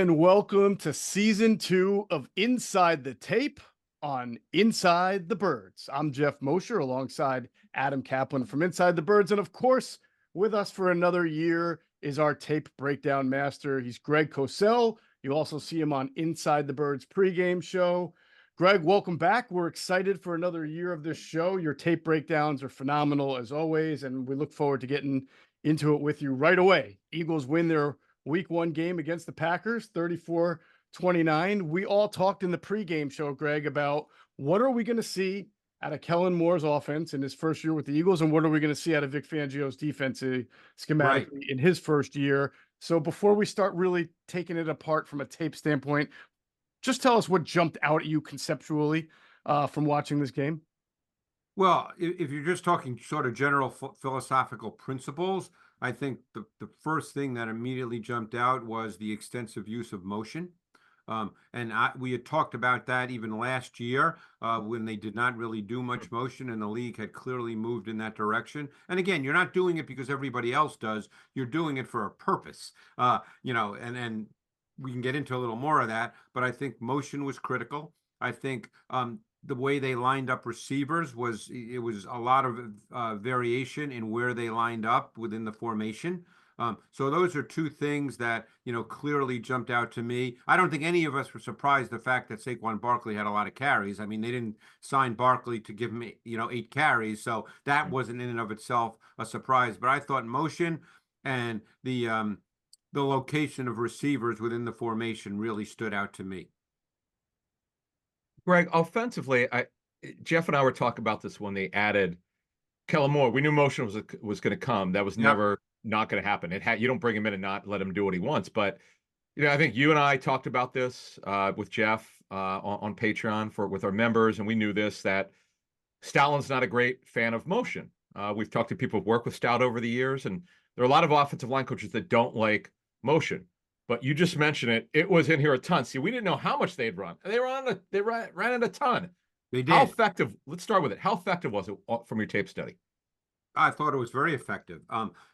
and welcome to season 2 of Inside the Tape on Inside the Birds. I'm Geoff Mosher alongside Adam Caplan from Inside the Birds. And of course, with us for another year is our tape breakdown master. He's Greg Cosell. You also see him on Inside the Birds pregame show. Greg, welcome back. We're excited for another year of this show. Your tape breakdowns are phenomenal as always, and we look forward to getting into it with you right away. Eagles win their Week 1 game against the Packers, 34-29. We all talked in the pregame show, Greg, about what are we going to see out of Kellen Moore's offense in his first year with the Eagles, and what are we going to see out of Vic Fangio's defense schematically in his first year. So before we start really taking it apart from a tape standpoint, just tell us what jumped out at you conceptually from watching this game. Well, if you're just talking sort of general philosophical principles, I think the first thing that immediately jumped out was the extensive use of motion. We had talked about that even last year when they did not really do much motion and the league had clearly moved in that direction. And again, you're not doing it because everybody else does. You're doing it for a purpose, and we can get into a little more of that. But I think motion was critical. I think the way they lined up receivers was a lot of variation in where they lined up within the formation. So those are two things that, clearly jumped out to me. I don't think any of us were surprised the fact that Saquon Barkley had a lot of carries. I mean, they didn't sign Barkley to give him, 8 carries. So that wasn't in and of itself a surprise. But I thought motion and the location of receivers within the formation really stood out to me. Greg, offensively, Geoff and I were talking about this when they added Kellen Moore. We knew motion was going to come. That was never not going to happen. You don't bring him in and not let him do what he wants. But I think you and I talked about this with Geoff on Patreon with our members, and we knew this, that Stouten's not a great fan of motion. We've talked to people who've worked with Stout over the years, and there are a lot of offensive line coaches that don't like motion. But you just mentioned it. It was in here a ton. See, we didn't know how much they'd run. They ran it a ton. They did. How effective? Let's start with it. How effective was it from your tape study? I thought it was very effective.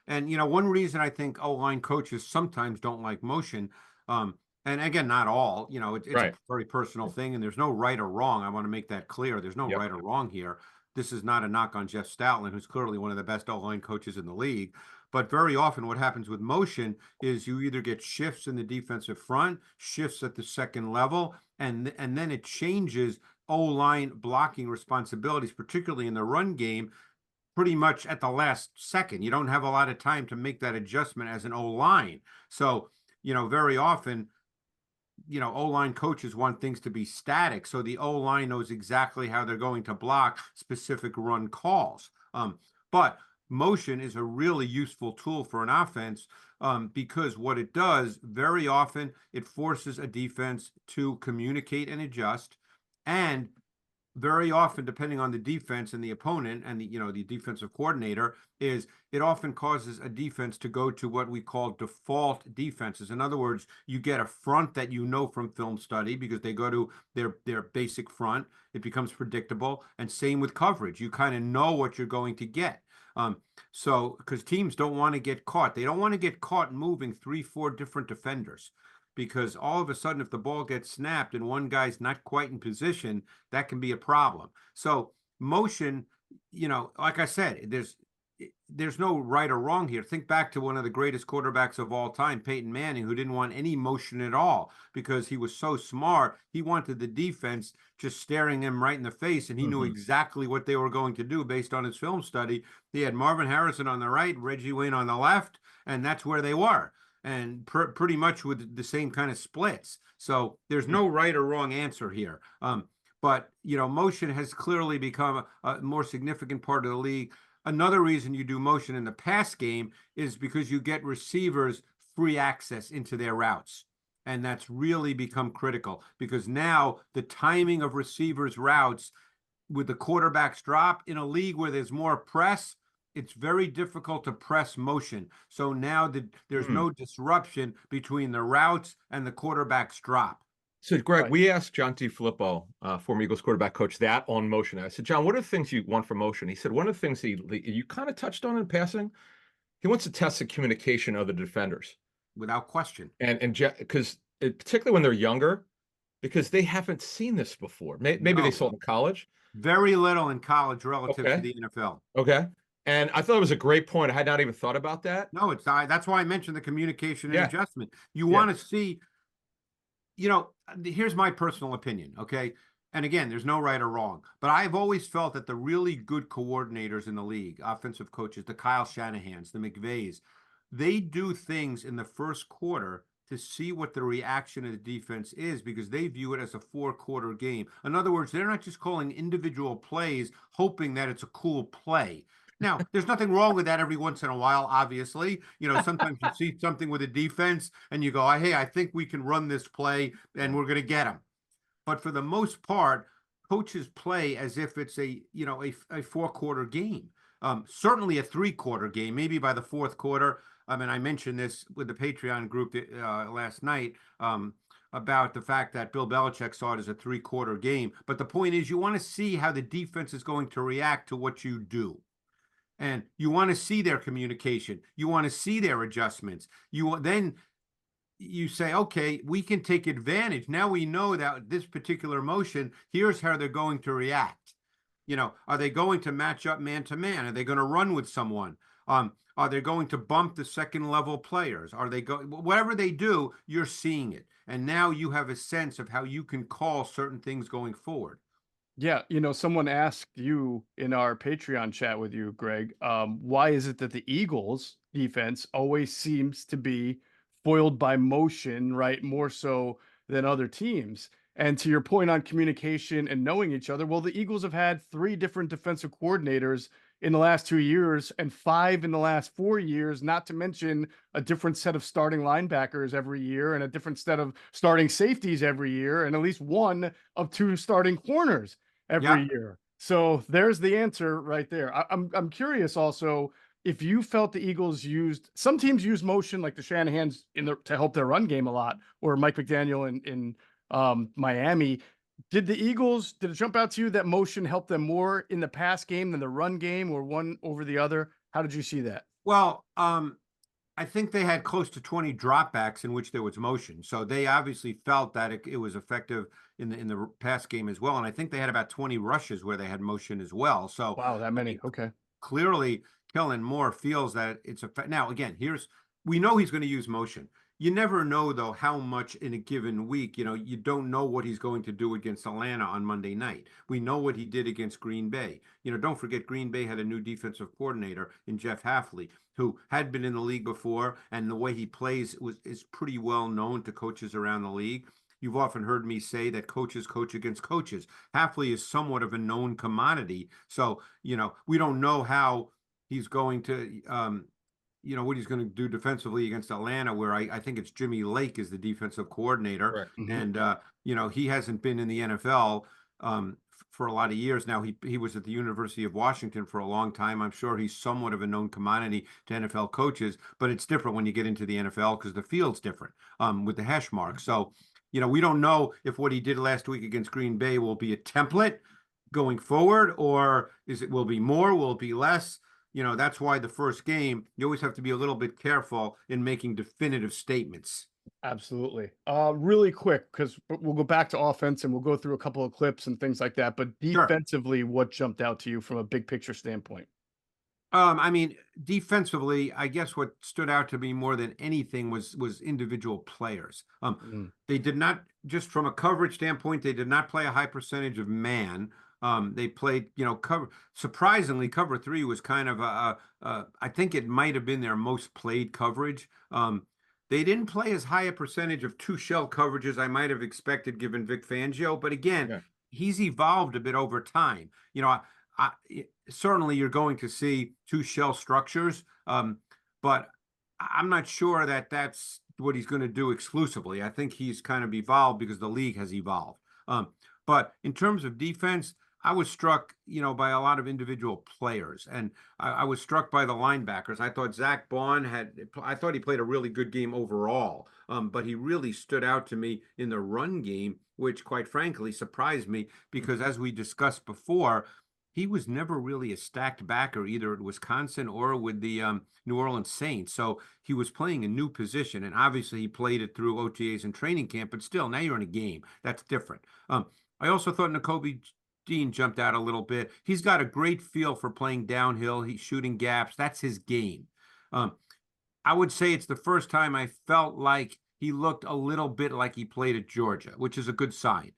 And one reason I think O-line coaches sometimes don't like motion, and again, not all, it's a very personal thing, and there's no right or wrong. I want to make that clear. There's no right or wrong here. This is not a knock on Geoff Stoutland, who's clearly one of the best O-line coaches in the league. But very often what happens with motion is you either get shifts in the defensive front, shifts at the second level, and then it changes O-line blocking responsibilities, particularly in the run game, pretty much at the last second. You don't have a lot of time to make that adjustment as an O-line. So, very often, O-line coaches want things to be static. So the O-line knows exactly how they're going to block specific run calls. But motion is a really useful tool for an offense because what it does, very often, it forces a defense to communicate and adjust. And very often, depending on the defense and the opponent and the defensive coordinator, it often causes a defense to go to what we call default defenses. In other words, you get a front that from film study because they go to their basic front. It becomes predictable. And same with coverage. You kind of know what you're going to get. So because teams don't want to get caught. They don't want to get caught moving 3-4 different defenders. Because all of a sudden, if the ball gets snapped and one guy's not quite in position, that can be a problem. So motion, like I said, there's no right or wrong here. Think back to one of the greatest quarterbacks of all time, Peyton Manning, who didn't want any motion at all because he was so smart. He wanted the defense just staring him right in the face, and he knew exactly what they were going to do based on his film study. He had Marvin Harrison on the right, Reggie Wayne on the left, and that's where they were. And pretty much with the same kind of splits. So there's no right or wrong answer here. But motion has clearly become a more significant part of the league. Another reason you do motion in the pass game is because you get receivers free access into their routes. And that's really become critical because now the timing of receivers' routes with the quarterback's drop in a league where there's more press, it's very difficult to press motion. So now there's no disruption between the routes and the quarterback's drop. So, Greg, we asked John T. Filippo, former Eagles quarterback coach, that on motion. I said, John, what are the things you want from motion? He said, one of the things you kind of touched on in passing, he wants to test the communication of the defenders. Without question. And because particularly when they're younger, because they haven't seen this before. Maybe they No, saw it in college. very little in college relative to Okay. the NFL. Okay. And I thought it was a great point. I had not even thought about that. No, that's why I mentioned the communication and Yeah. adjustment. You Yeah. want to see, here's my personal opinion, okay? And again, there's no right or wrong, but I've always felt that the really good coordinators in the league, offensive coaches, the Kyle Shanahans, the McVays, they do things in the first quarter to see what the reaction of the defense is because they view it as a 4-quarter game. In other words, they're not just calling individual plays hoping that it's a cool play. Now, there's nothing wrong with that every once in a while, obviously. Sometimes you see something with a defense and you go, hey, I think we can run this play and we're going to get them. But for the most part, coaches play as if it's a 4-quarter game. Certainly a 3-quarter game, maybe by the 4th quarter. I mean, I mentioned this with the Patreon group last night about the fact that Bill Belichick saw it as a 3-quarter game. But the point is, you want to see how the defense is going to react to what you do. And you want to see their communication. You want to see their adjustments. Then you say, okay, we can take advantage. Now we know that this particular motion, here's how they're going to react. Are they going to match up man to man? Are they going to run with someone? Are they going to bump the second level players? Are they whatever they do, you're seeing it. And now you have a sense of how you can call certain things going forward. Yeah, someone asked you in our Patreon chat with you, Greg, why is it that the Eagles defense always seems to be foiled by motion, right? More so than other teams. And to your point on communication and knowing each other, well, the Eagles have had 3 different defensive coordinators in the last 2 years and 5 in the last 4 years, not to mention a different set of starting linebackers every year and a different set of starting safeties every year, and at least 1 of 2 starting corners every year. So there's the answer right there. I'm curious also if you felt the Eagles some teams use motion like the Shanahans to help their run game a lot, or Mike McDaniel in Miami. Did it jump out to you that motion helped them more in the pass game than the run game, or one over the other? How did you see that? Well, I think they had close to 20 dropbacks in which there was motion. So they obviously felt that it was effective in the pass game as well. And I think they had about 20 rushes where they had motion as well. So wow, that many. Okay. Clearly, Kellen Moore feels that it's now again, we know he's going to use motion. You never know though how much in a given week, you don't know what he's going to do against Atlanta on Monday night. We know what he did against Green Bay. Don't forget Green Bay had a new defensive coordinator in Jeff Hafley, who had been in the league before, and the way he plays is pretty well known to coaches around the league. You've often heard me say that coaches coach against coaches. Hafley is somewhat of a known commodity. So, we don't know how he's going to, what he's going to do defensively against Atlanta, where I think it's Jimmy Lake is the defensive coordinator. Right. And, he hasn't been in the NFL for a lot of years now. He was at the University of Washington for a long time. I'm sure he's somewhat of a known commodity to NFL coaches, but it's different when you get into the NFL because the field's different with the hash mark. So, we don't know if what he did last week against Green Bay will be a template going forward, or will be more, will it be less? That's why the first game, you always have to be a little bit careful in making definitive statements. Absolutely. Really quick, because we'll go back to offense and we'll go through a couple of clips and things like that. But defensively, what jumped out to you from a big picture standpoint? I mean, defensively, I guess what stood out to me more than anything was individual players. They did not, just from a coverage standpoint, they did not play a high percentage of man. They played, surprisingly, cover 3 was kind of I think it might have been their most played coverage. They didn't play as high a percentage of 2-shell coverage as I might have expected given Vic Fangio. But again, he's evolved a bit over time. Certainly you're going to see 2-shell structures, but I'm not sure that that's what he's going to do exclusively. I think he's kind of evolved because the league has evolved. But in terms of defense, I was struck, by a lot of individual players, and I was struck by the linebackers. I thought Zack Baun I thought he played a really good game overall, but he really stood out to me in the run game, which quite frankly surprised me because as we discussed before, he was never really a stacked backer either at Wisconsin or with the New Orleans Saints. So he was playing a new position, and obviously he played it through OTAs and training camp. But still, now you're in a game. That's different. I also thought Nakobe Dean jumped out a little bit. He's got a great feel for playing downhill. He's shooting gaps. That's his game. I would say it's the first time I felt like he looked a little bit like he played at Georgia, which is a good sign.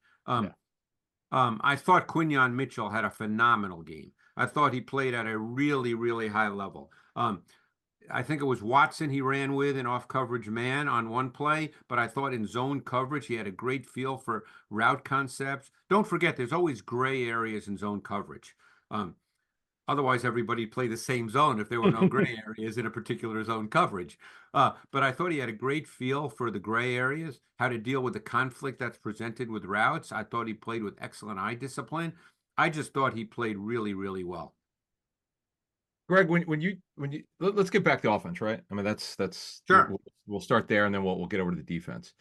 I thought Quinyon Mitchell had a phenomenal game. I thought he played at a really, really high level. I think it was Watson he ran with in off coverage man on one play, but I thought in zone coverage, he had a great feel for route concepts. Don't forget, there's always gray areas in zone coverage. Otherwise, everybody play the same zone if there were no gray areas in a particular zone coverage. But I thought he had a great feel for the gray areas, how to deal with the conflict that's presented with routes. I thought he played with excellent eye discipline. I just thought he played really, really well. Greg, let's get back to offense, right? I mean, that's sure. We'll start there, and then we'll get over to the defense.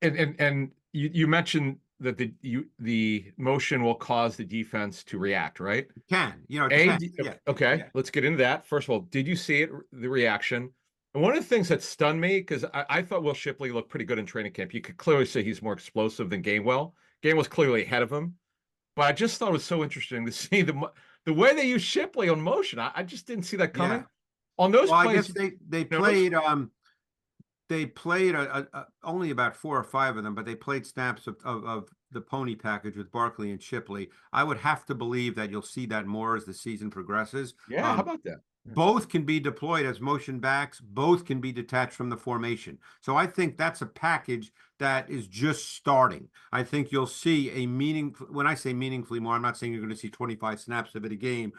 And you mentioned that the motion will cause the defense to react, right? It can, Okay, let's get into that. First of all, did you see it, the reaction? And one of the things that stunned me, because I thought Will Shipley looked pretty good in training camp. You could clearly say he's more explosive than Gainwell. Gainwell's clearly ahead of him. But I just thought it was so interesting to see the way they use Shipley on motion. I just didn't see that coming. Yeah. On those plays, I guess they played they played only about 4 or 5 of them, but they played snaps of the pony package with Barkley and Shipley. I would have to believe that you'll see that more as the season progresses. Yeah, how about that? Both can be deployed as motion backs. Both can be detached from the formation. So I think that's a package that is just starting. I think you'll see a meaningful, when I say meaningfully more, I'm not saying you're going to see 25 snaps of it a game,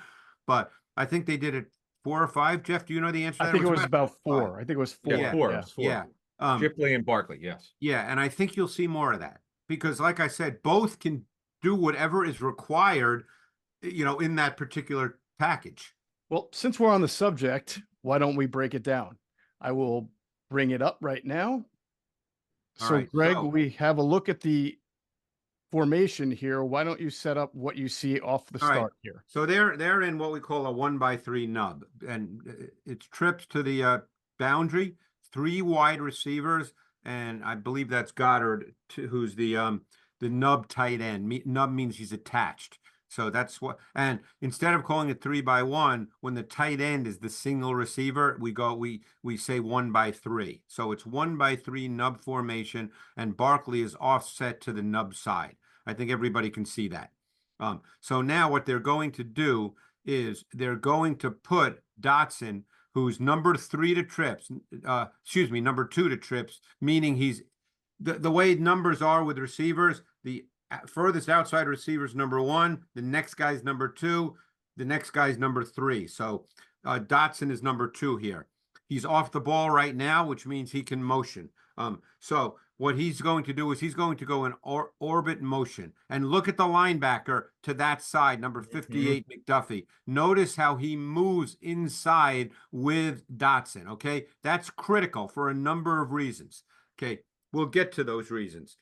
but I think they did it 4 or 5. Jeff, do you know the answer to that? I think it was about 4. 5. I think it was 4. Yeah, 4. Yeah. Shipley and Barkley, yes. Yeah, and I think you'll see more of that because, like I said, both can do whatever is required, in that particular package. Well, since we're on the subject, why don't we break it down? I will bring it up right now. So, right, Greg, we have a look at the formation here. Why don't you set up what you see off the start here? So they're in what we call a 1x3 nub, and it's trips to the boundary, 3 wide receivers, and I believe that's Goddard, who's the nub tight end. Nub means he's attached. So that's what, and instead of calling it 3x1, when the tight end is the single receiver, we say 1x3. So it's 1x3 nub formation, and Barkley is offset to the nub side. I think everybody can see that. So now what they're going to do is they're going to put Dotson, who's number 3 to trips, number 2 to trips, meaning he's the way numbers are with receivers, the furthest outside receiver's number 1, the next guy's number 2, the next guy's number 3. So Dotson is number 2 here. He's off the ball right now, which means he can motion. So what he's going to do is he's going to go in orbit motion and look at the linebacker to that side, number 58, McDuffie. Notice how he moves inside with Dotson, okay? That's critical for a number of reasons, okay? We'll get to those reasons.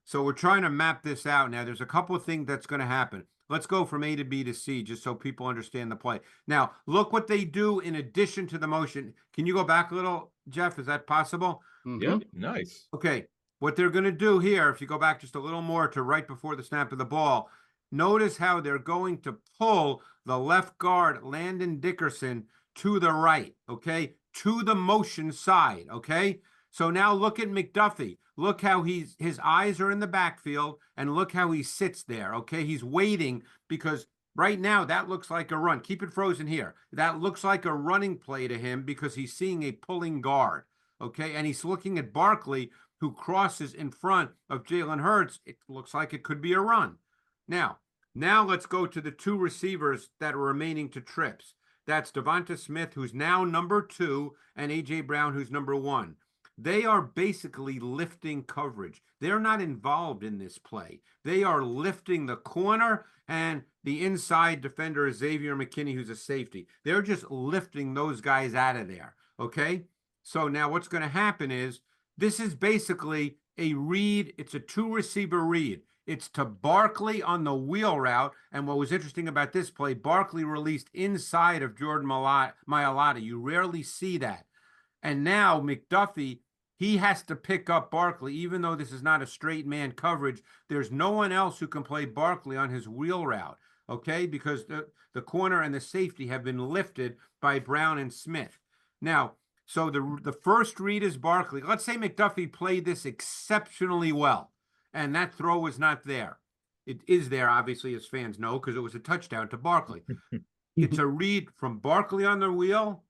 So we're trying to map this out now. There's a couple of things that's going to happen. Let's go from A to B to C just so people understand the play. Now, look what they do in addition to the motion. Can you go back a little, Jeff? Is that possible? Yeah, nice. Okay, what they're going to do here, if you go back just a little more to right before the snap of the ball, notice how they're going to pull the left guard, Landon Dickerson, to the right, okay? To the motion side, okay? So now look at McDuffie. Look how his eyes are in the backfield, and look how he sits there, okay? He's waiting because right now that looks like a run. Keep it frozen here. That looks like a running play to him because he's seeing a pulling guard, okay? And he's looking at Barkley, who crosses in front of Jalen Hurts. It looks like it could be a run. Now let's go to the 2 receivers that are remaining to trips. That's Devonta Smith, who's now number 2, and A.J. Brown, who's number 1. They are basically lifting coverage. They're not involved in this play. They are lifting the corner and the inside defender, Xavier McKinney, who's a safety. They're just lifting those guys out of there, okay? So now what's going to happen is this is basically a read. It's a 2-receiver read. It's to Barkley on the wheel route. And what was interesting about this play, Barkley released inside of Jordan Mailata. You rarely see that. And now McDuffie, he has to pick up Barkley, even though this is not a straight man coverage. There's no one else who can play Barkley on his wheel route, okay? Because the corner and the safety have been lifted by Brown and Smith. Now, so the first read is Barkley. Let's say McDuffie played this exceptionally well, and that throw was not there. It is there, obviously, as fans know, because it was a touchdown to Barkley. It's a read from Barkley on the wheel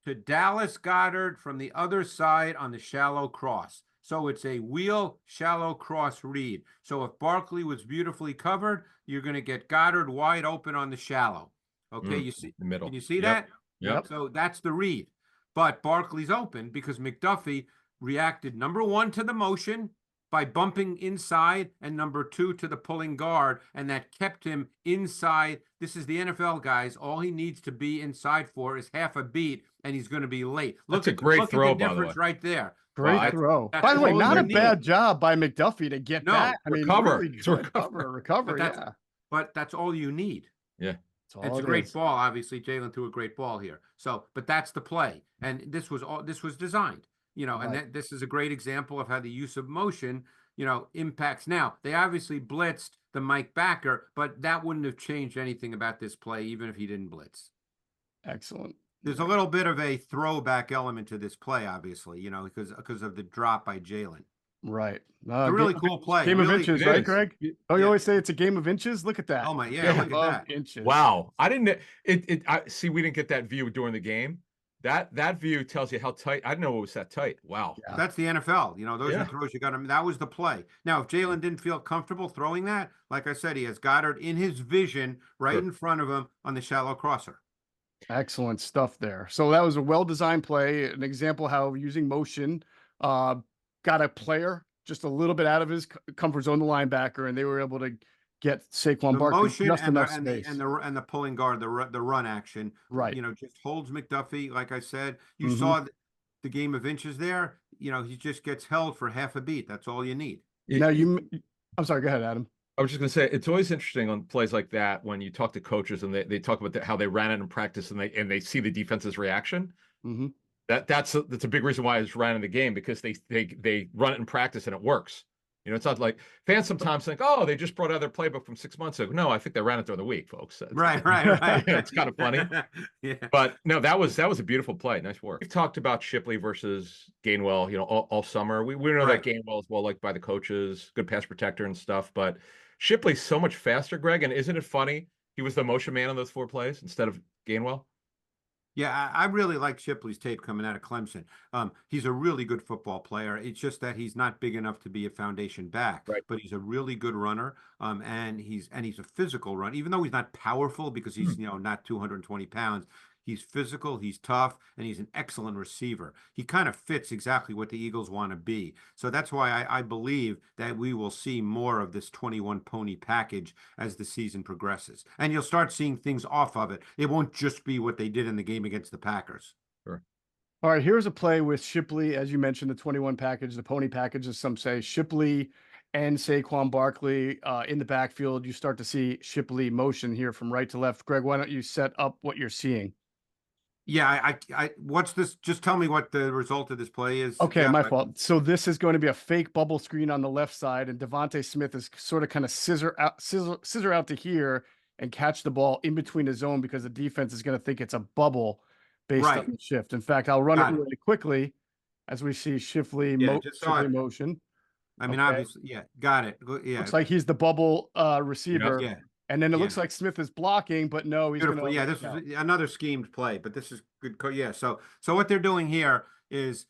to Dallas Goedert from the other side on the shallow cross. So it's a wheel shallow cross read. So if Barkley was beautifully covered, you're going to get Goedert wide open on the shallow. Okay, you see the middle. Can you see that? Yep. So that's the read. But Barkley's open because McDuffie reacted, number one, to the motion by bumping inside, and number two, to the pulling guard, and that kept him inside. This is the NFL, guys. All he needs to be inside for is half a beat, and he's going to be late. That's a great throw, at the difference right there. Great throw. By the way, not a bad job by McDuffie to get that. I mean, really recover. But that's all you need. Yeah. It's a great ball. Obviously, Jalen threw a great ball here. So, but that's the play, and this was designed. And this is a great example of how the use of motion, impacts. Now, they obviously blitzed the Mike backer, but that wouldn't have changed anything about this play, even if he didn't blitz. Excellent. There's a little bit of a throwback element to this play, obviously, because of the drop by Jalen. Right. It's a really cool play. Game of inches, right, Greg? Oh, you always say it's a game of inches? Look at that. Oh, my, yeah, look at that. Inches. Wow. I didn't, see, we didn't get that view during the game. That view tells you how tight. I didn't know it was that tight. Wow. Yeah. That's the NFL. Those are throws you got him. That was the play. Now, if Jalen didn't feel comfortable throwing that, like I said, he has Goedert in his vision right in front of him on the shallow crosser. Excellent stuff there. So that was a well-designed play, an example how using motion got a player just a little bit out of his comfort zone, the linebacker, and they were able to get Saquon Barkley just enough space. And the pulling guard, the run action, right? Just holds McDuffie. Like I said, you saw the game of inches there. He just gets held for half a beat. That's all you need. Now I'm sorry. Go ahead, Adam. I was just going to say, it's always interesting on plays like that when you talk to coaches and they talk about how they ran it in practice and they see the defense's reaction. That's a big reason why it's ran in the game, because they run it in practice and it works. It's not like fans sometimes think, oh, they just brought out their playbook from 6 months ago. No, I think they ran it during the week, folks. Right. It's kind of funny. Yeah. But no, that was a beautiful play. Nice work. We've talked about Shipley versus Gainwell, all summer. We know that Gainwell is well liked by the coaches, good pass protector and stuff. But Shipley's so much faster, Greg. And isn't it funny? He was the motion man on those 4 plays instead of Gainwell. Yeah, I really like Shipley's tape coming out of Clemson. He's a really good football player. It's just that he's not big enough to be a foundation back, but he's a really good runner. And he's a physical runner, even though he's not powerful because he's not 220 pounds. He's physical, he's tough, and he's an excellent receiver. He kind of fits exactly what the Eagles want to be. So that's why I believe that we will see more of this 21 pony package as the season progresses. And you'll start seeing things off of it. It won't just be what they did in the game against the Packers. Sure. All right, here's a play with Shipley, as you mentioned, the 21 package, the pony package, as some say. Shipley and Saquon Barkley in the backfield. You start to see Shipley motion here from right to left. Greg, why don't you set up what you're seeing? Yeah, what's this? Just tell me what the result of this play is. Okay, my fault. So this is going to be a fake bubble screen on the left side, and Devontae Smith is sort of kind of scissor out to here and catch the ball in between the zone because the defense is going to think it's a bubble based on the shift. In fact, I'll run it really quickly as we see Shipley motion. I mean, obviously, got it. Yeah, looks like he's the bubble receiver. Yeah. And then it looks like Smith is blocking, but no, he's beautiful. Yeah, this is another schemed play, but this is good. Yeah, so what they're doing here is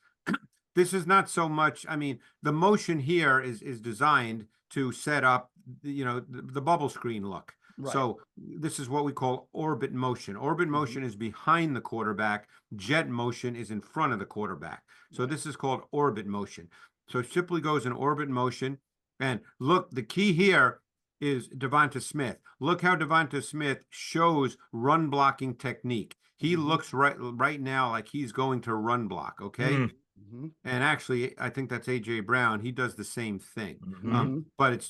this is not so much. I mean, the motion here is designed to set up, the bubble screen look. Right. So this is what we call orbit motion. Orbit motion is behind the quarterback. Jet motion is in front of the quarterback. So this is called orbit motion. So Shipley goes in orbit motion, and look, the key here is Devonta Smith. Look how Devonta Smith shows run blocking technique. He looks right now like he's going to run block, okay? And actually, I think that's AJ Brown. He does the same thing. Mm-hmm.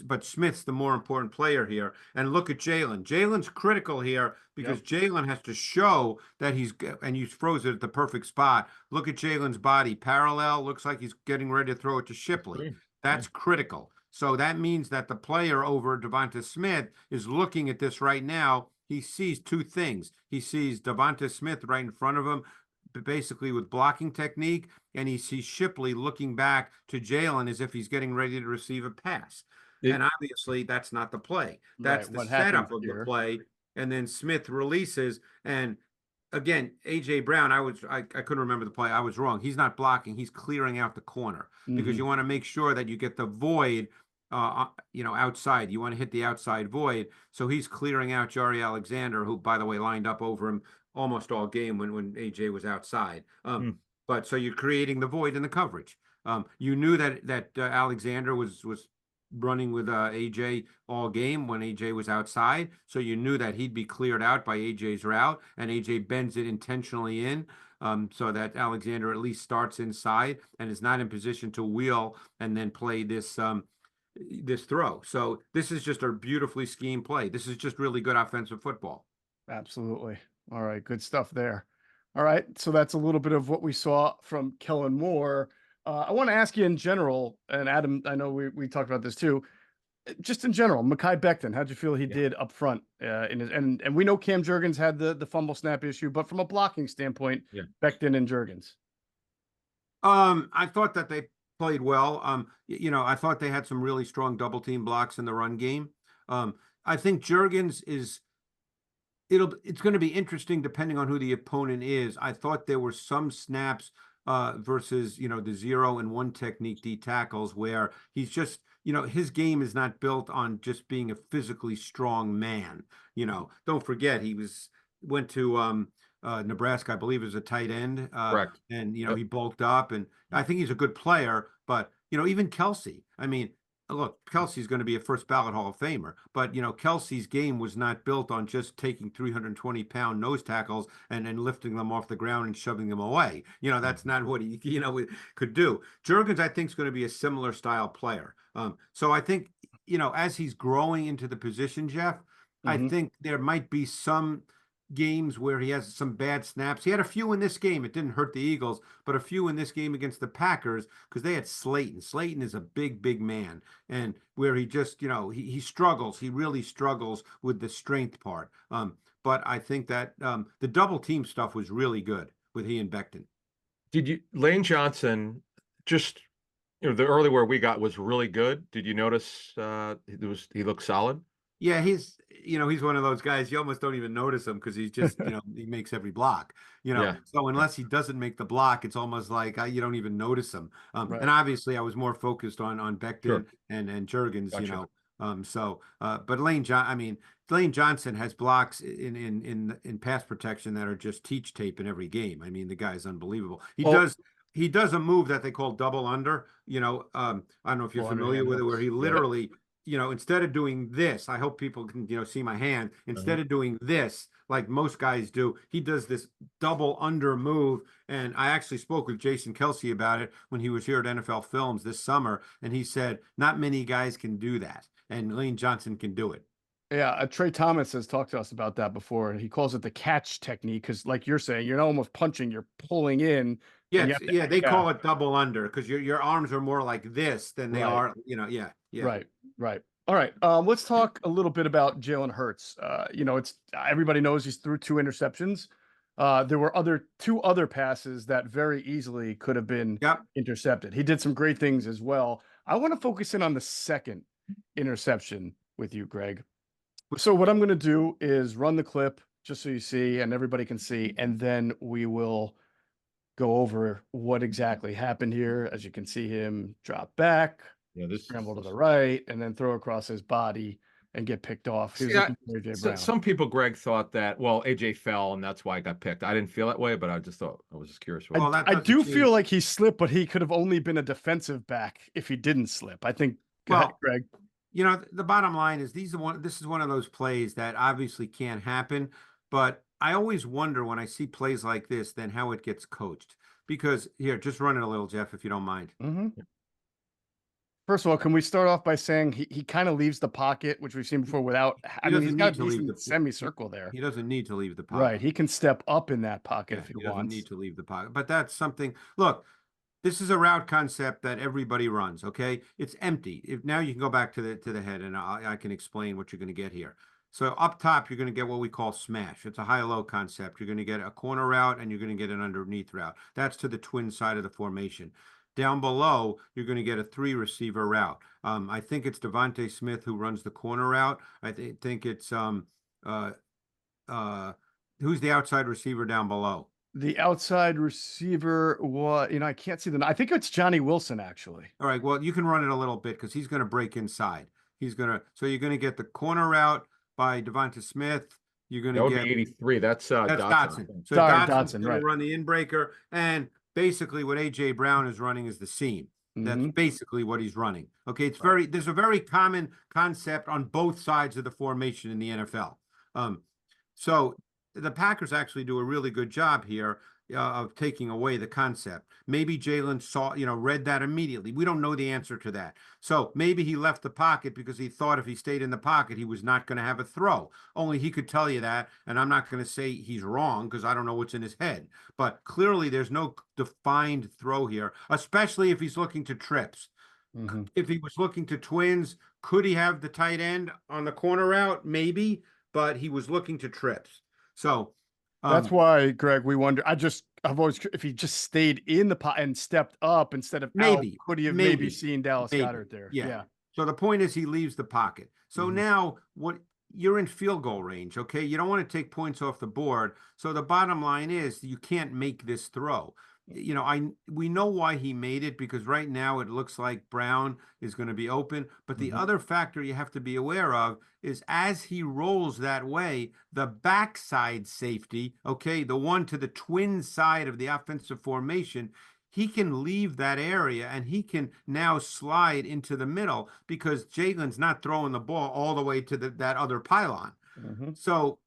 But Smith's the more important player here. And look at Jalen. Jalen's critical here because Jalen has to show that and you froze it at the perfect spot. Look at Jalen's body. Parallel, looks like he's getting ready to throw it to Shipley. That's critical. So that means that the player over Devonta Smith is looking at this right now. He sees two things. He sees Devonta Smith right in front of him, basically with blocking technique, and he sees Shipley looking back to Jalen as if he's getting ready to receive a pass. And obviously, that's not the play. That's the setup of the play. And then Smith releases. And again, AJ Brown, I couldn't remember the play. I was wrong. He's not blocking. He's clearing out the corner because you want to make sure that you get the void, outside. You want to hit the outside void. So he's clearing out Jari Alexander, who, by the way, lined up over him almost all game when AJ was outside. But so you're creating the void in the coverage. You knew that Alexander was running with AJ all game when AJ was outside. So you knew that he'd be cleared out by AJ's route, and AJ bends it intentionally in so that Alexander at least starts inside and is not in position to wheel and then play this throw. So this is just a beautifully schemed play. This is just really good offensive football. Absolutely. All right. Good stuff there. All right. So that's a little bit of what we saw from Kellen Moore. I want to ask you in general, and Adam, I know we talked about this too. Just in general, Mekhi Becton, how'd you feel he did up front? And we know Cam Jurgens had the fumble snap issue, but from a blocking standpoint, Becton and Jurgens. I thought that they played well. I thought they had some really strong double team blocks in the run game. I think Jurgens it's going to be interesting depending on who the opponent is. I thought there were some snaps versus, the 0 and 1 technique D tackles where he's just, his game is not built on just being a physically strong man. Don't forget he went to Nebraska, I believe, as a tight end. Correct. And, he bulked up, and I think he's a good player, but, even Kelsey, I mean, look, Kelsey's going to be a first ballot Hall of Famer, but Kelsey's game was not built on just taking 320-pound nose tackles and lifting them off the ground and shoving them away. That's not what he could do. Jurgens, I think, is going to be a similar style player. So I think as he's growing into the position, Geoff, I think there might be some games where he has some bad snaps. He had a few in this game. It didn't hurt the Eagles, but a few in this game against the Packers because they had Slayton. Slayton is a big, big man, and where he just, he struggles. He really struggles with the strength part. But I think that the double team stuff was really good with he and Becton. Lane Johnson, just the early where we got was really good. Did you notice he looked solid? Yeah, he's one of those guys you almost don't even notice him because he's just, he makes every block, So unless he doesn't make the block, it's almost like you don't even notice him. And obviously I was more focused on Becton and Jurgens, Gotcha. But Lane Johnson has blocks in pass protection that are just teach tape in every game. I mean, the guy's unbelievable. He does a move that they call double under, I don't know if you're familiar with it, where he literally instead of doing this, I hope people can, see my hand. Instead of doing this, like most guys do, he does this double under move. And I actually spoke with Jason Kelsey about it when he was here at NFL Films this summer. And he said, not many guys can do that. And Lane Johnson can do it. Yeah, Trey Thomas has talked to us about that before, and he calls it the catch technique because, like you're saying, you're not almost punching, you're pulling in. Yeah, they call it double under because your arms are more like this than they are, Yeah. Right. All right. Let's talk a little bit about Jalen Hurts. It's everybody knows he's threw 2 interceptions. There were 2 other passes that very easily could have been intercepted. He did some great things as well. I want to focus in on the second interception with you, Greg. So what I'm going to do is run the clip just so you see and everybody can see, and then we will go over what exactly happened here. As you can see him drop back, scramble to the right, and then throw across his body and get picked off. Some people, Greg, thought that, AJ fell and that's why I got picked. I didn't feel that way, but I was just curious. I do feel like he slipped, but he could have only been a defensive back if he didn't slip. I think, go ahead, Greg. The bottom line is this is one of those plays that obviously can't happen, but I always wonder when I see plays like this, then how it gets coached. because here, just run it a little, Geoff, if you don't mind. First of all, can we start off by saying he kind of leaves the pocket, which we've seen before without, I mean, he's got a decent semicircle there. He doesn't need to leave the pocket. Right. He can step up in that pocket if he doesn't wants. need to leave the pocket. But that's something, look, this is a route concept that everybody runs, okay? It's empty. If now you can go back to the head and I can explain what you're going to get here. So up top, you're going to get what we call smash. It's a high-low concept. You're going to get a corner route and you're going to get an underneath route. That's to the twin side of the formation. Down below, you're going to get a 3-receiver route. I think it's Devontae Smith who runs the corner route. I think it's who's the outside receiver down below? The outside receiver, what, I can't see I think it's Johnny Wilson, actually. All right, well, you can run it a little bit because he's going to break inside. So you're going to get the corner route by Devonta Smith. You're going to get 83. That's Dotson. So Sorry, Dotson's Dotson, going to run the inbreaker, and basically what AJ Brown is running is the seam. That's basically what he's running. Okay, there's a very common concept on both sides of the formation in the NFL. So the Packers actually do a really good job here of taking away the concept. Maybe Jalen read that immediately. We don't know the answer to that. So maybe he left the pocket because he thought if he stayed in the pocket, he was not going to have a throw. Only he could tell you that. And I'm not going to say he's wrong because I don't know what's in his head. But clearly there's no defined throw here, especially if he's looking to trips. If he was looking to twins, could he have the tight end on the corner route? Maybe, but he was looking to trips. So that's why, Greg, we wonder. I've always, if he just stayed in the pot and stepped up instead of out, could he have maybe seen Dallas Goedert there? Yeah. So the point is he leaves the pocket. So now you're in field goal range, okay? You don't want to take points off the board. So the bottom line is you can't make this throw. We know why he made it because right now it looks like Brown is going to be open. But the other factor you have to be aware of is as he rolls that way, the backside safety, okay, the one to the twin side of the offensive formation, he can leave that area and he can now slide into the middle because Jalen's not throwing the ball all the way to that other pylon. So,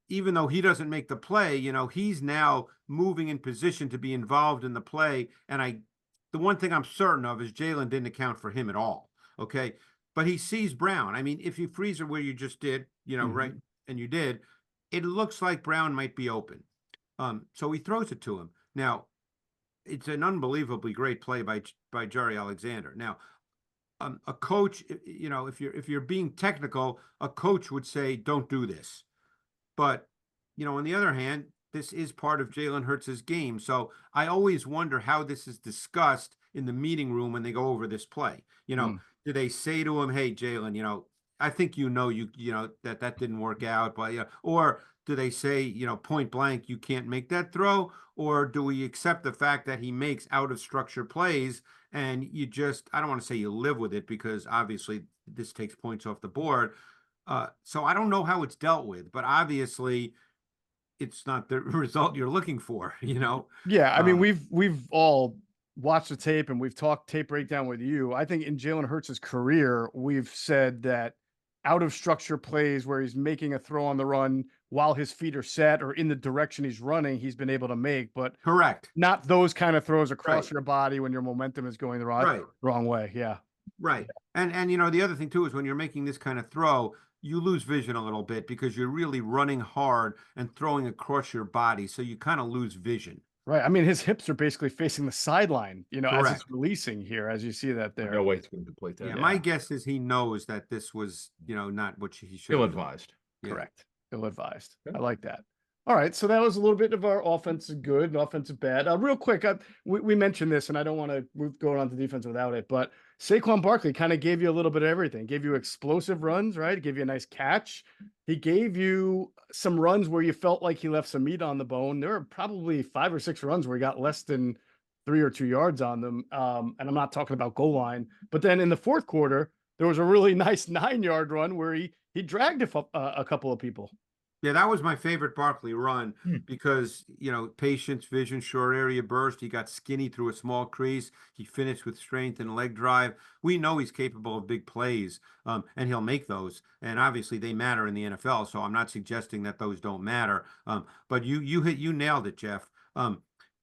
even though he doesn't make the play, he's now moving in position to be involved in the play. And the one thing I'm certain of is Jalen didn't account for him at all. Okay. But he sees Brown. I mean, if you freeze it where you just did, right, and you did, it looks like Brown might be open. So he throws it to him. Now, it's an unbelievably great play by Jerry Alexander. Now, a coach, if you're being technical, a coach would say, don't do this. But, on the other hand, this is part of Jalen Hurts' game. So I always wonder how this is discussed in the meeting room when they go over this play. Do they say to him, hey, Jalen, I think that didn't work out, but or do they say, point blank, you can't make that throw? Or do we accept the fact that he makes out of structure plays and I don't want to say you live with it because obviously this takes points off the board. So I don't know how it's dealt with, but obviously it's not the result you're looking for, Yeah, I mean, we've all watched the tape and we've talked tape breakdown with you. I think in Jalen Hurts' career, we've said that out of structure plays where he's making a throw on the run while his feet are set or in the direction he's running, he's been able to make, but correct, not those kind of throws across your body when your momentum is going the wrong way. Yeah. Right. And the other thing too is when you're making this kind of throw, you lose vision a little bit because you're really running hard and throwing across your body. So you kind of lose vision. Right. I mean, his hips are basically facing the sideline, as it's releasing here, as you see that there. No way it's going to complete that. Yeah, my guess is he knows that this was, not what he should have advised. Correct. Ill advised. I like that. All right. So that was a little bit of our offensive good and offensive bad. Real quick, we mentioned this, and I don't want to go on to defense without it, but Saquon Barkley kind of gave you a little bit of everything. Gave you explosive runs, right? Gave you a nice catch. He gave you some runs where you felt like he left some meat on the bone. There were probably 5 or 6 runs where he got less than 3 or 2 yards on them. And I'm not talking about goal line. But then in the fourth quarter, there was a really nice 9-yard run where he dragged a couple of people. Yeah, that was my favorite Barkley run because, patience, vision, short area burst. He got skinny through a small crease. He finished with strength and leg drive. We know he's capable of big plays, and he'll make those. And obviously they matter in the NFL, so I'm not suggesting that those don't matter. But you nailed it, Geoff.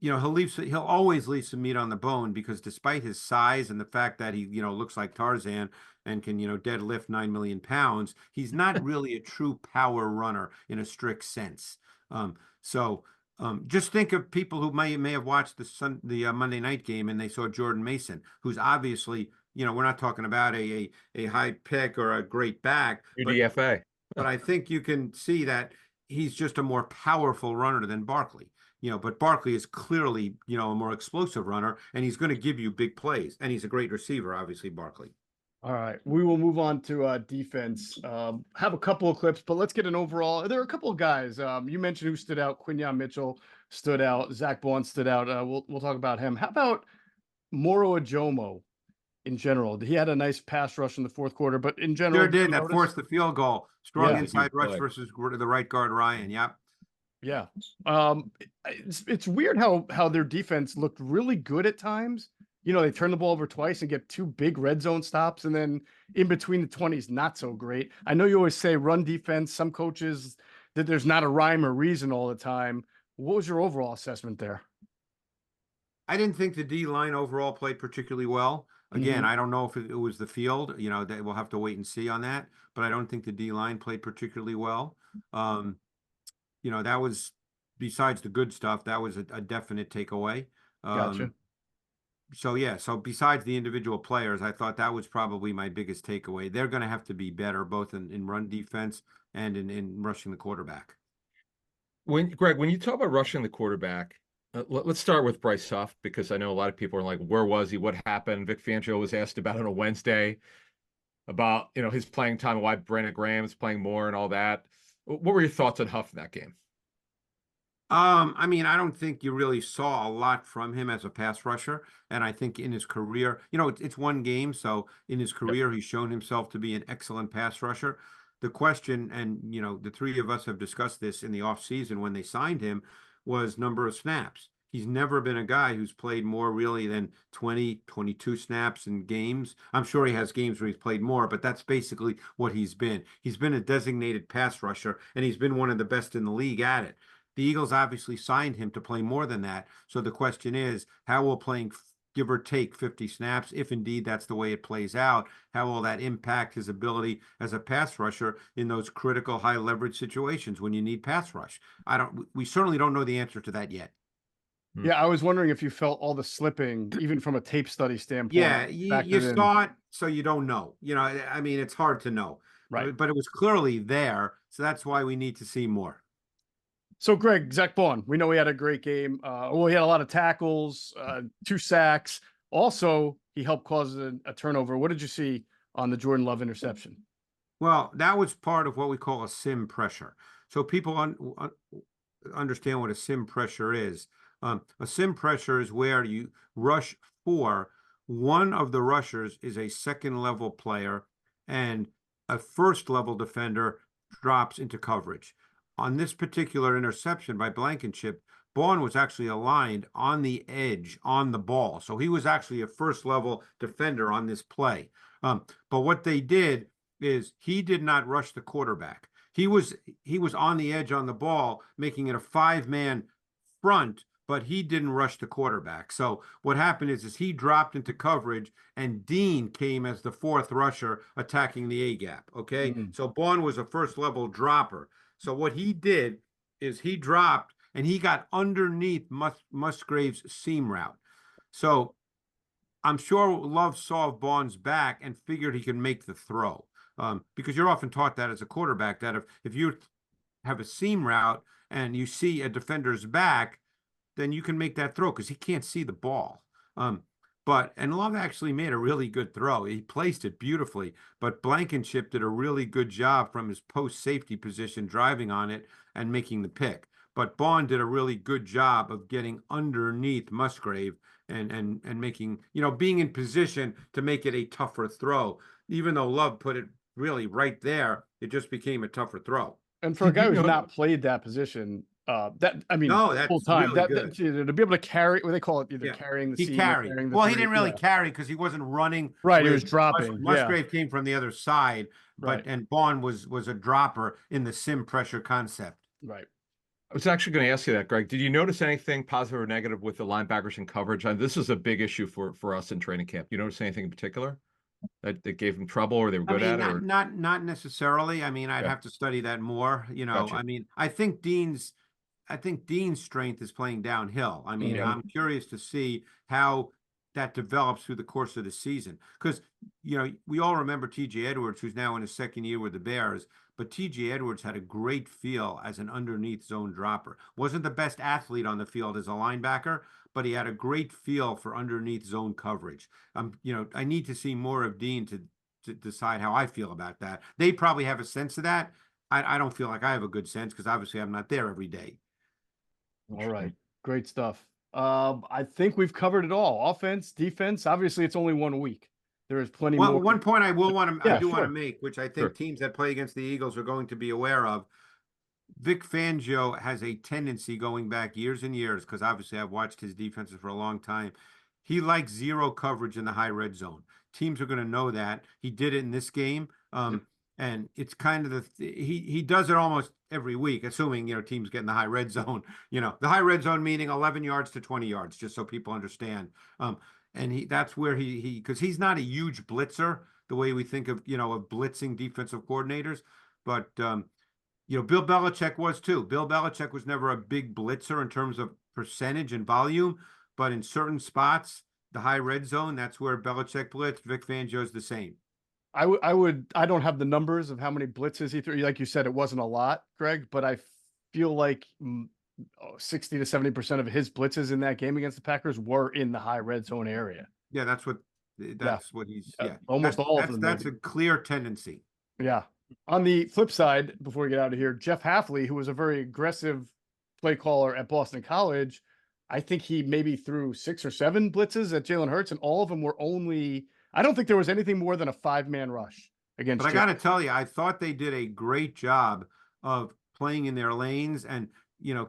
you know, he'll always leave some meat on the bone because despite his size and the fact that he, you know, looks like Tarzan and can, you know, deadlift 9 million pounds, he's not really a true power runner in a strict sense. So just think of people who may have watched the Monday night game and they saw Jordan Mason, who's obviously, you know, we're not talking about a high pick or a great back, UDFA. but I think you can see that he's just a more powerful runner than Barkley. You know, but Barkley is clearly, you know, a more explosive runner, and he's going to give you big plays, and he's a great receiver, obviously, Barkley. All right, we will move on to defense. Have a couple of clips, but let's get an overall. There are a couple of guys. You mentioned who stood out. Quinyon Mitchell stood out. Zack Baun stood out. We'll talk about him. How about Moro Ajomo in general? He had a nice pass rush in the fourth quarter, but in general, Sure did. That forced the field goal. Strong Yeah. inside rush versus the right guard Ryan. Yep. Yeah. It's weird how their defense looked really good at times. You know, they turn the ball over twice and get two big red zone stops, and then in between the 20s, not so great. I know you always say run defense. Some coaches that there's not a rhyme or reason all the time. What was your overall assessment there? I didn't think the D line overall played particularly well. Again, I don't know if it was the field. You know, we'll have to wait and see on that. But I don't think the D line played particularly well. You know, that was, besides the good stuff, that was a definite takeaway. Gotcha. So yeah, so besides the individual players, I thought that was probably my biggest takeaway. They're going to have to be better both in run defense and in rushing the quarterback. Greg, when you talk about rushing the quarterback, let's start with Bryce Huff, because I know a lot of people are like, where was he? What happened? Vic Fangio was asked about it on a Wednesday about, you know, his playing time and why Brandon Graham's playing more and all that. What were your thoughts on Huff in that game? I mean, I don't think you really saw a lot from him as a pass rusher. And I think in his career, you know, it's one game. So in his career, he's shown himself to be an excellent pass rusher. The question, and, you know, the three of us have discussed this in the offseason when they signed him, was number of snaps. He's never been a guy who's played more really than 20, 22 snaps in games. I'm sure he has games where he's played more, but that's basically what he's been. He's been a designated pass rusher, and he's been one of the best in the league at it. The Eagles obviously signed him to play more than that. So the question is, how will playing give or take 50 snaps, if indeed that's the way it plays out, how will that impact his ability as a pass rusher in those critical high leverage situations when you need pass rush? We certainly don't know the answer to that yet. Yeah, I was wondering if you felt all the slipping, even from a tape study standpoint. Yeah, you saw it, so you don't know. You know, I mean, it's hard to know. Right. But it was clearly there, so that's why we need to see more. So, Greg, Zack Baun, we know he had a great game. Well, he had a lot of tackles, 2 sacks. Also, he helped cause a turnover. What did you see on the Jordan Love interception? Well, that was part of what we call a sim pressure. So people understand what a sim pressure is. A sim pressure is where you rush for one of the rushers is a second level player and a first level defender drops into coverage. On this particular interception by Blankenship, Baun was actually aligned on the edge on the ball. So he was actually a first level defender on this play. But what they did is he did not rush the quarterback. He was on the edge on the ball, making it a 5-man front, but he didn't rush the quarterback. So what happened is he dropped into coverage and Dean came as the fourth rusher attacking the A gap. Okay. So Baun was a first level dropper. So what he did is he dropped and he got underneath Musgrave's seam route. So I'm sure Love saw Baun's back and figured he could make the throw. Because you're often taught that as a quarterback, that if you have a seam route and you see a defender's back, then you can make that throw because he can't see the ball. And Love actually made a really good throw. He placed it beautifully, but Blankenship did a really good job from his post safety position, driving on it and making the pick. But Baun did a really good job of getting underneath Musgrave and making, you know, being in position to make it a tougher throw. Even though Love put it really right there, it just became a tougher throw. And for a guy who's not played that position, no, that's full time. Really good. To be able to carry, what they call it, either carrying the seam. He carried. Well, he didn't really carry because he wasn't running. Right, he was dropping. Musgrave came from the other side, right. And Baun was a dropper in the sim pressure concept. Right. I was actually going to ask you that, Greg. Did you notice anything positive or negative with the linebackers in coverage? This is a big issue for us in training camp. You notice anything in particular that gave them trouble, or they were I good mean, at it? Or not necessarily. I mean, I'd yeah, have to study that more. gotcha. I mean, I think Dean's strength is playing downhill. I mean, Yeah. I'm curious to see how that develops through the course of the season. Because, we all remember TJ Edwards, who's now in his second year with the Bears, but TJ Edwards had a great feel as an underneath zone dropper. Wasn't the best athlete on the field as a linebacker, but he had a great feel for underneath zone coverage. I need to see more of Dean to decide how I feel about that. They probably have a sense of that. I don't feel like I have a good sense because obviously I'm not there every day. All right. Great stuff. I think we've covered it all. Offense, defense. Obviously, it's only 1 week. There is plenty more. One point I want to, Yeah, I do want to sure. make, which I Sure. think teams that play against the Eagles are going to be aware of. Vic Fangio has a tendency going back years and years, because obviously I've watched his defenses for a long time. He likes zero coverage in the high red zone. Teams are going to know that. He did it in this game. And it's kind of he does it almost every week, assuming teams get in the high red zone. The high red zone meaning 11 yards to 20 yards, just so people understand. And that's where he because he's not a huge blitzer the way we think of of blitzing defensive coordinators, but Bill Belichick was too. Bill Belichick was never a big blitzer in terms of percentage and volume, but in certain spots, the high red zone, that's where Belichick blitzed. Vic Fangio is the same. I don't have the numbers of how many blitzes he threw. Like you said, it wasn't a lot, Greg, but I feel like 60 to 70% of his blitzes in that game against the Packers were in the high red zone area. Yeah, that's what he's almost all of them. That's a clear tendency. Yeah. On the flip side, before we get out of here, Geoff Hafley, who was a very aggressive play caller at Boston College, I think he maybe threw 6 or 7 blitzes at Jalen Hurts, and all of them were I don't think there was anything more than a 5-man rush against. But I got to tell you, I thought they did a great job of playing in their lanes and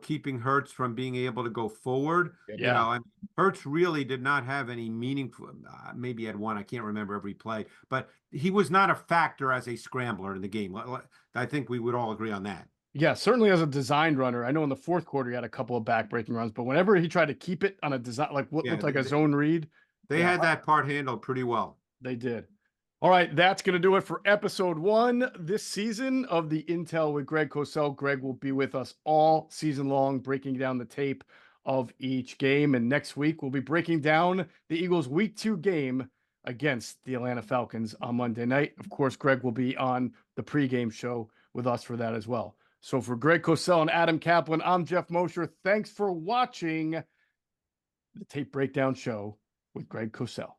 keeping Hurts from being able to go forward. Yeah. Hurts really did not have any meaningful. Maybe he had one. I can't remember every play, but he was not a factor as a scrambler in the game. I think we would all agree on that. Yeah, certainly as a designed runner. I know in the fourth quarter he had a couple of back-breaking runs, but whenever he tried to keep it on a design, like what looked like a zone read, they had that part handled pretty well. They did. All right, that's going to do it for episode 1 this season of the Intel with Greg Cosell. Greg will be with us all season long, breaking down the tape of each game. And next week, we'll be breaking down the Eagles' Week 2 game against the Atlanta Falcons on Monday night. Of course, Greg will be on the pregame show with us for that as well. So for Greg Cosell and Adam Caplan, I'm Geoff Mosher. Thanks for watching the Tape Breakdown Show with Greg Cosell.